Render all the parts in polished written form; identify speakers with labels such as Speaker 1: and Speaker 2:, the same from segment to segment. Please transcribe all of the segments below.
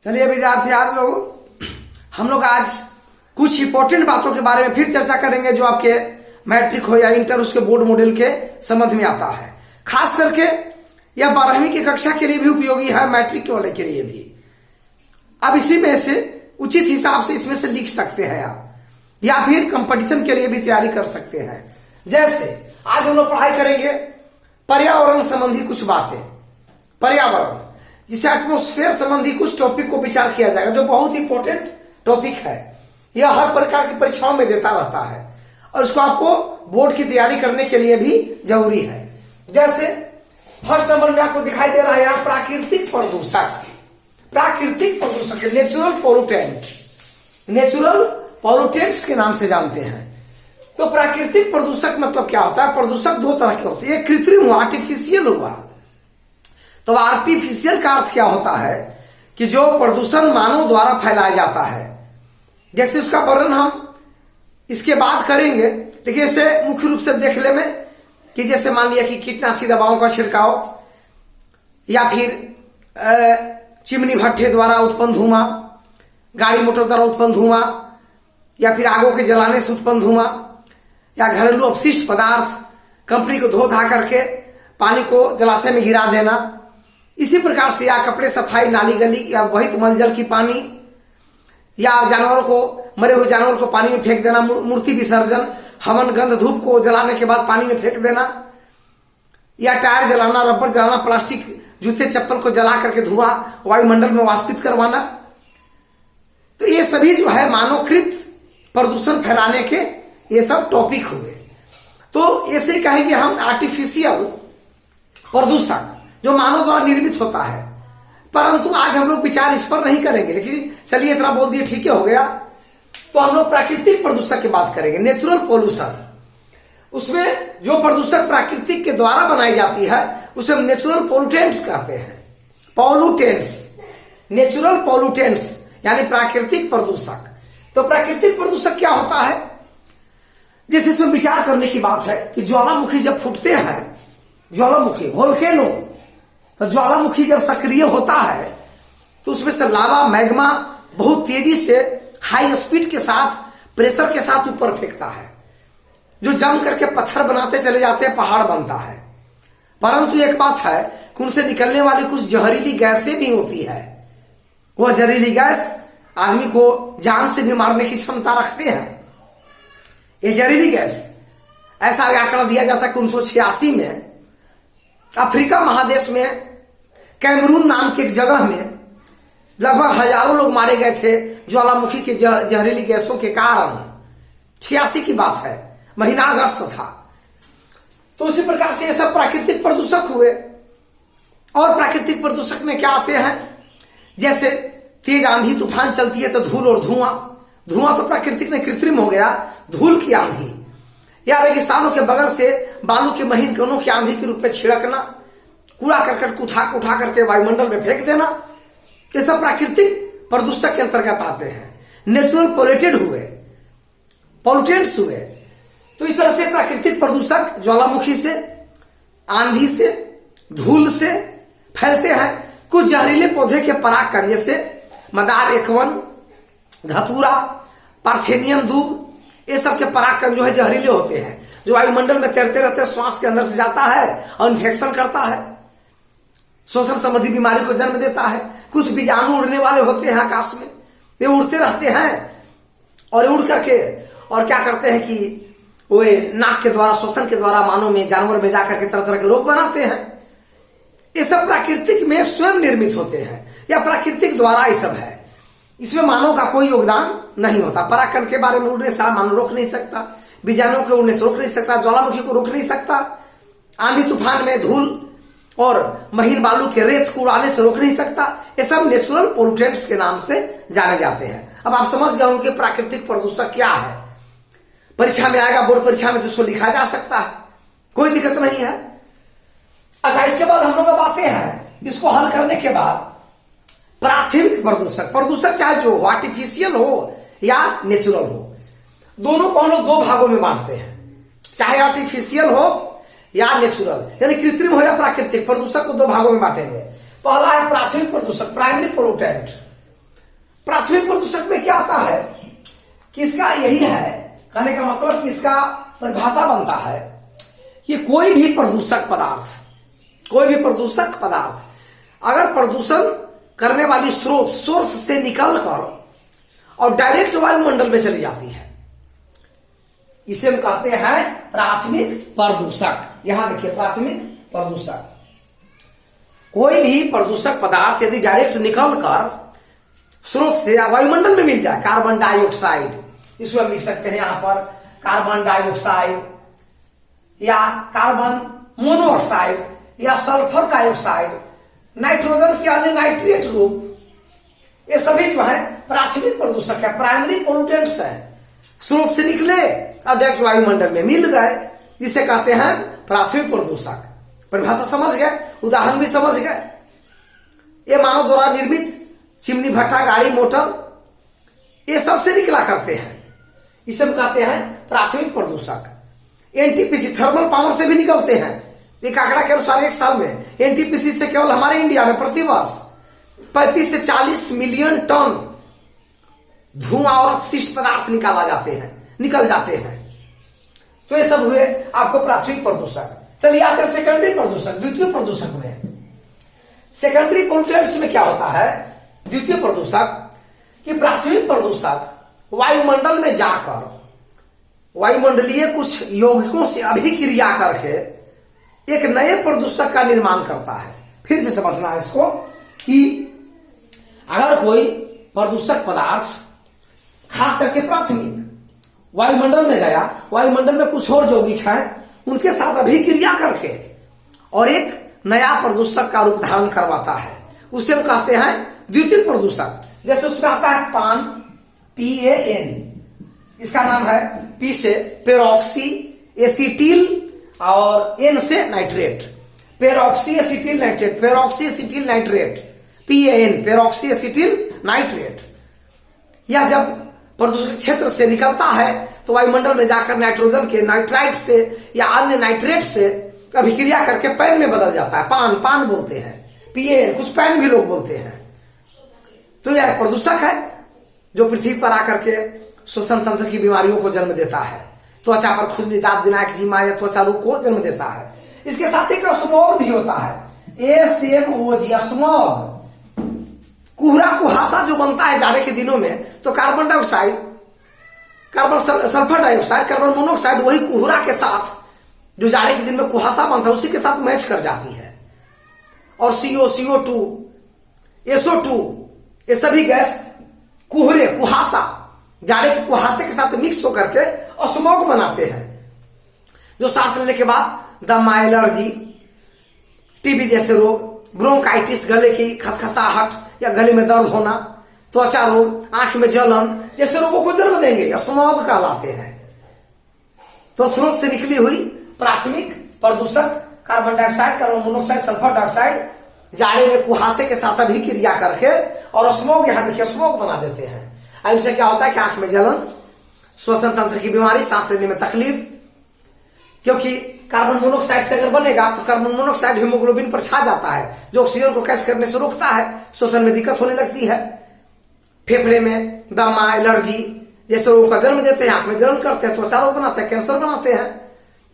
Speaker 1: चलिए विद्यार्थी, आज हम लोग आज कुछ इंपॉर्टेंट बातों के बारे में फिर चर्चा करेंगे जो आपके मैट्रिक हो या इंटर उसके बोर्ड मॉडल के संबंध में आता है। खास करके यह 12वीं की कक्षा के लिए भी उपयोगी है, मैट्रिक वाले के लिए भी। अब इसी में से उचित हिसाब से इसमें से लिख सकते हैं आप, या फिर कंपटीशन के लिए भी तैयारी कर सकते हैं। जैसे आज हम लोग पढ़ाई करेंगे पर्यावरण संबंधी कुछ बातें। पर्यावरण जिसे एटमॉस्फेयर संबंधी कुछ टॉपिक को विचार किया जाएगा, जो बहुत इंपॉर्टेंट टॉपिक है। यह हर प्रकार की परीक्षाओं में देता रहता है और इसको आपको बोर्ड की तैयारी करने के लिए भी जरूरी है। जैसे फर्स्ट नंबर में आपको दिखाई दे रहा है यहाँ प्राकृतिक प्रदूषक। प्राकृतिक प्रदूषक नेचुरल पोल्यूटेंट, नेचुरल पोल्यूटेंट्स के नाम से जानते हैं। तो प्राकृतिक प्रदूषक मतलब क्या होता है? प्रदूषक दो तरह के होते हैं, एक कृत्रिम हुआ, आर्टिफिशियल हुआ। तो आर्टिफिशियल का अर्थ क्या होता है कि जो प्रदूषण मानव द्वारा फैलाया जाता है। जैसे उसका वर्णन हम इसके बाद करेंगे, लेकिन इसे मुख्य रूप से देख ले में कि जैसे मान लिया कि कीटनाशी दवाओं का छिड़काव, या फिर चिमनी भट्ठे द्वारा उत्पन्न धुआं, गाड़ी मोटर द्वारा उत्पन्न धुआं, या फिर आगों के जलाने से उत्पन्न धुआं, या घरेलू अपशिष्ट पदार्थ कंपनी को धो धा करके पानी को जलाशय में गिरा देना। इसी प्रकार से या कपड़े सफाई, नाली गली या वहित मलजल की पानी, या जानवरों को, मरे हुए जानवरों को पानी में फेंक देना, मूर्ति विसर्जन, हवन गंध धूप को जलाने के बाद पानी में फेंक देना, या टायर जलाना, रबर जलाना, प्लास्टिक जूते चप्पल को जला करके धुआं वायुमंडल में वाष्पित करवाना। तो ये सभी जो है मानवकृत प्रदूषण फैलाने के ये सब टॉपिक हुए। तो ऐसे कहेंगे हम आर्टिफिशियल प्रदूषक जो मानव द्वारा निर्मित होता है। परंतु आज हम लोग विचार इस पर नहीं करेंगे, लेकिन चलिए इतना बोल दिए, ठीक है, हो गया। तो हम लोग प्राकृतिक प्रदूषक की बात करेंगे, नेचुरल पोल्यूशन। उसमें जो प्रदूषक प्राकृतिक के द्वारा बनाई जाती है उसे हम नेचुरल पोल्यूटेंट्स कहते हैं। पोल्यूटेंट्स, नेचुरल पोल्यूटेंट्स यानी प्राकृतिक प्रदूषक। तो प्राकृतिक प्रदूषक क्या होता है? जैसे इसमें विचार करने की बात है कि ज्वालामुखी जब फूटते हैं, ज्वालामुखी वोल्केनो, तो ज्वालामुखी जब सक्रिय होता है तो उसमें से लावा, मैग्मा बहुत तेजी से हाई स्पीड के साथ, प्रेशर के साथ ऊपर फेंकता है, जो जम करके पत्थर बनाते चले जाते हैं, पहाड़ बनता है। परंतु एक बात है कि उनसे निकलने वाली कुछ जहरीली गैसें भी होती है। वह जहरीली गैस आदमी को जान से भी मारने की क्षमता रखते हैं। ये जहरीली गैस, ऐसा आंकड़ा दिया जाता है कि 1986 में अफ्रीका महादेश में कैमरून नाम की एक जगह में लगभग हजारों लोग मारे गए थे ज्वालामुखी के जहरीली गैसों के कारण। 86 की बात है, महीना अगस्त था। तो उसी प्रकार से ये सब प्राकृतिक प्रदूषक हुए। और प्राकृतिक प्रदूषक में क्या आते हैं? जैसे तेज आंधी तूफान चलती है तो धूल और धुआं। धुआं तो प्राकृतिक नहीं, कृत्रिम हो गया। धूल की आंधी, या रेगिस्तानों के बगल से बालू के महीन कणों की आंधी के रूप में छिड़कना, कूड़ा करकट उठा करके वायुमंडल में फेंक देना, ये सब प्राकृतिक प्रदूषक के अंतर्गत आते हैं। नेचुरल पोल्यूटेड हुए, पोल्यूटेंट्स हुए। तो इस तरह से प्राकृतिक प्रदूषक ज्वालामुखी से, आंधी से, धूल से फैलते हैं। कुछ जहरीले पौधे के परागकण जैसे मदार, एकवन, धतूरा, पार्थेनियम दूब, ये सब के परागकण जो है जहरीले होते हैं, जो वायुमंडल में तैरते रहते हैं, श्वास के अंदर से जाता है और इन्फेक्शन करता है, श्वसन संबंधी बीमारी को जन्म देता है। कुछ बीजाणु उड़ने वाले होते हैं आकाश में, वे उड़ते रहते हैं और उड़ करके और क्या करते हैं कि वे नाक के द्वारा, श्वसन के द्वारा मानव में, जानवर में जाकर के तरह तरह के रोग बनाते हैं। ये सब प्राकृतिक में स्वयं निर्मित होते हैं या प्राकृतिक द्वारा ये सब है। इसमें मानव का कोई योगदान नहीं होता। परागकण के बारे में उड़ने से मानव रोक नहीं सकता, बीजाणु के उड़ने से रोक नहीं सकता, ज्वालामुखी को रोक नहीं सकता, आंधी तूफान में धूल और महीन बालू के रेत को उड़ाने से रोक नहीं सकता। ये सब नेचुरल पोल्यूटेंट्स के नाम से जाने जाते हैं। अब आप समझ गए होंगे प्राकृतिक प्रदूषक क्या है। परीक्षा में आएगा, बोर्ड परीक्षा में, जिसको लिखा जा सकता है, कोई दिक्कत नहीं है। अच्छा, इसके बाद हम लोग अब आते हैं, इसको हल करने के बाद प्राथमिक प्रदूषक। प्रदूषक चाहे जो हो, आर्टिफिशियल हो या नेचुरल हो, दोनों को हम लोग दो भागों में बांटते हैं, चाहे आर्टिफिशियल हो या नेचुरल, यानी कृत्रिम हो या प्राकृतिक। प्रदूषक को दो भागों में बांटेंगे। पहला है प्राथमिक प्रदूषक, प्राइमरी पोल्यूटेंट। प्राथमिक प्रदूषक में क्या आता है कि इसका यही है, कहने का मतलब कि इसका परिभाषा बनता है कि कोई भी प्रदूषक पदार्थ अगर प्रदूषण करने वाली सोर्स से निकलकर और डायरेक्ट वायुमंडल में चली जाती है, इसे हम कहते हैं प्राथमिक प्रदूषक। यहां देखिए, प्राथमिक प्रदूषक, कोई भी प्रदूषक पदार्थ यदि डायरेक्ट निकलकर स्रोत से वायुमंडल में मिल जाए, कार्बन डाइऑक्साइड, इसको हम लिख सकते हैं यहां पर कार्बन डाइऑक्साइड या कार्बन मोनोऑक्साइड या सल्फर डाइऑक्साइड, नाइट्रोजन के अन्य नाइट्रेट रूप, ये सभी जो है प्राथमिक प्रदूषक है, प्राइमरी पोल्यूटेंट्स है। स्रोत से निकले और डायरेक्ट वायुमंडल में मिल गए, जिसे कहते हैं प्राथमिक प्रदूषक। परिभाषा समझ गए, उदाहरण भी समझ गए। ये मानव द्वारा निर्मित चिमनी, भट्टा, गाड़ी, मोटर, ये सबसे निकला करते हैं, इसे हम कहते हैं प्राथमिक प्रदूषक। एनटीपीसी थर्मल पावर से भी निकलते हैं। एक आंकड़ा के अनुसार एक साल में एनटीपीसी से केवल हमारे इंडिया में प्रतिवर्ष 35 से 40 मिलियन टन धुआं और अपशिष्ट पदार्थ निकल जाते हैं। तो ये सब हुए आपको प्राथमिक प्रदूषक। चलिए आते हैं सेकेंडरी प्रदूषक, द्वितीय प्रदूषक में। सेकेंडरी पोल्यूटेंट्स में क्या होता है, द्वितीय प्रदूषक, कि प्राथमिक प्रदूषक वायुमंडल में जाकर वायुमंडलीय कुछ यौगिकों से अभिक्रिया करके एक नए प्रदूषक का निर्माण करता है। फिर से समझना है इसको कि अगर कोई प्रदूषक पदार्थ खास करके प्राथमिक वायुमंडल में गया, वायुमंडल में कुछ और यौगिक हैं, उनके साथ अभिक्रिया करके और एक नया प्रदूषक का रूप धारण करवाता है, उसे हम कहते हैं द्वितीय प्रदूषक। जैसे उसमें आता है पान, PAN, इसका नाम है P से पेरोक्सी एसिटिल और N से nitrate, peroxy acetyl nitrate, PAN, peroxy acetyl nitrate. यह जब प्रदूषक क्षेत्र से निकलता है तो वायुमंडल में जाकर नाइट्रोजन के नाइट्राइट से या अन्य नाइट्रेट से अभिक्रिया करके पैन में बदल जाता है। पान बोलते हैं, PAN, कुछ पैन भी लोग बोलते हैं। तो यह प्रदूषक है जो पृथ्वी पर आकर के श्वसन तंत्र की बीमारियों को जन्म देता है, त्वचा पर खुजली, दांत, दिनाक, जीमा या त्वचा रोग को जन्म देता है। इसके साथ एक स्मॉग भी होता है, SMOG, स्मॉग, कोहरा कुहासा जो बनता है जाड़े के दिनों में, तो carbon dioxide, sulphur dioxide, carbon monoxide वही कोहरा के साथ जो जाड़े के दिन में कुहासा बनता है उसी के साथ मैच कर जाती है। और CO2, SO2, ये सभी गैस कोहरे, कुहासा, जाड़े के कुहासे के साथ मिक्स होकर के स्मॉग बनाते हैं, जो सांस लेने के बाद दमा, एलर्जी, टीबी जैसे रोग, ब्रोंकाइटिस, गले की खसखसाहट या गले में दर्द होना, त्वचा रोग, आंख में जलन जैसे रोगों को जन्म देंगे, स्मॉग कहलाते हैं। तो स्रोत से निकली हुई प्राथमिक प्रदूषक carbon dioxide, carbon monoxide, sulphur dioxide जाड़े में कुहासे के साथ अभिक्रिया करके और स्मॉग, यहां देखिए स्मॉग बना देते हैं। इनसे क्या होता है कि आंख में जलन, श्वसन तंत्र की बीमारी, सांस लेने में तकलीफ, क्योंकि कार्बन मोनोऑक्साइड से अगर बनेगा तो कार्बन मोनोऑक्साइड हीमोग्लोबिन पर छा जाता है, जो ऑक्सीजन को कैच करने से रोकता है, श्वसन में दिक्कत होने लगती है। फेफड़े में दमा, एलर्जी जैसे रोगों का जन्म देते हैं, आंख में जलन करते हैं, त्वचा रोग बनाते हैं, कैंसर बनाते हैं,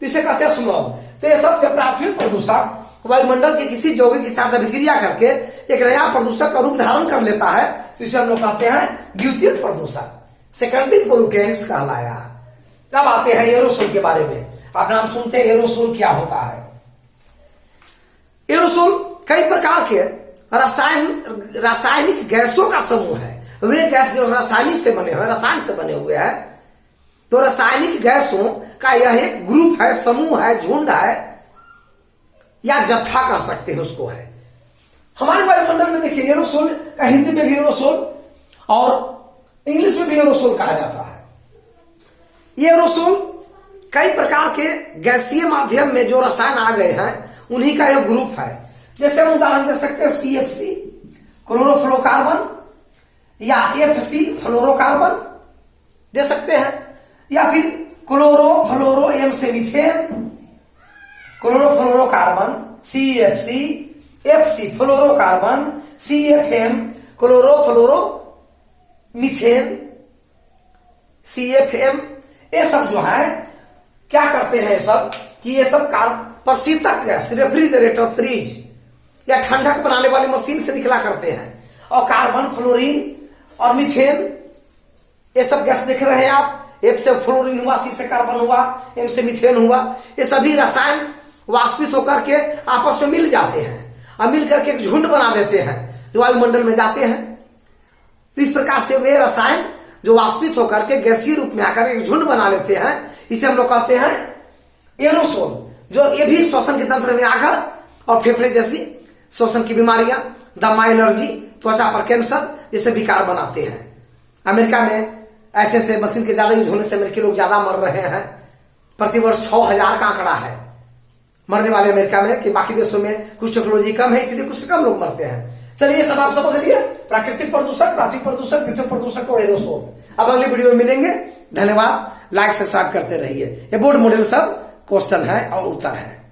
Speaker 1: तो इसे कहते हैं स्मॉग। तो ये सब प्राथमिक प्रदूषक वायुमंडल के किसी यौगिक के साथ अभिक्रिया करके एक नया प्रदूषक का रूप धारण कर लेता है, तो इसे हम लोग कहते हैं द्वितीय प्रदूषक, सेकेंडरी पोल्यूटेंट्स कहलाया। तब आते हैं एरोसोल के बारे में। आप नाम सुनते हैं एरोसोल क्या होता है। एरोसोल कई प्रकार के रासायनिक गैसों का समूह है। वे गैस जो रसायन से बने हुए हैं, तो रासायनिक गैसों का यह एक ग्रुप है, समूह है, झुंड है, या जत्था कह सकते हैं उसको है। हमारे वायुमंडल में देखिए एरोसोल का हिंदी में भी एरोसोल और इंग्लिश में भी एरोसोल कहा जाता है। ये एरोसोल कई प्रकार के गैसीय माध्यम में जो रसायन आ गए हैं उन्हीं का एक ग्रुप है। जैसे हम उदाहरण दे सकते हैं CFC, क्लोरोफ्लोरोकार्बन, या FC, फ्लोरोकार्बन दे सकते हैं, या फिर क्लोरोफ्लोरो, M से methane, chlorofluorocarbon, CFC, FC, fluorocarbon, CFM, chlorofluoro methane, CFM, ये सब जो है क्या करते हैं सब कि ये सब शीतक गैस, रेफ्रिजरेटर, फ्रिज या ठंडक बनाने वाली मशीन से निकला करते हैं। और कार्बन, फ्लोरीन और मीथेन, ये सब गैस देख रहे हैं आप। F से फ्लोरीन हुआ, C से कार्बन हुआ, M से मीथेन हुआ। ये सभी रसायन वाष्पित होकर के आपस में मिल जाते हैं और मिल करके एक झुंड बना देते हैं जो वायुमंडल में जाते हैं। तो इस प्रकार से वे रसायन जो वाष्पित होकर के गैसीय रूप में आकर एक झुंड बना लेते हैं, इसे हम लोग कहते हैं एरोसोल, जो ये भी श्वसन के तंत्र में आकर और फेफड़े जैसी श्वसन की बीमारियां, दमा, एलर्जी, त्वचा पर कैंसर जैसे विकार बनाते हैं। अमेरिका में ऐसे ऐसे मशीन के ज्यादा यूज होने से अमेरिकी लोग ज्यादा मर रहे हैं। प्रतिवर्ष 6000 का आंकड़ा है मरने वाले अमेरिका में, कि बाकी देशों में कुछ टेक्नोलॉजी कम है इसलिए कुछ कम लोग मरते हैं। चलिए सब आप समझ लिए, प्राकृतिक प्रदूषक, प्राथमिक प्रदूषक, द्वितीय प्रदूषक और एरोसोल। अब अगली वीडियो में मिलेंगे। धन्यवाद। लाइक सब्सक्राइब करते रहिए। ये बोर्ड मॉडल सब क्वेश्चन है और उत्तर है।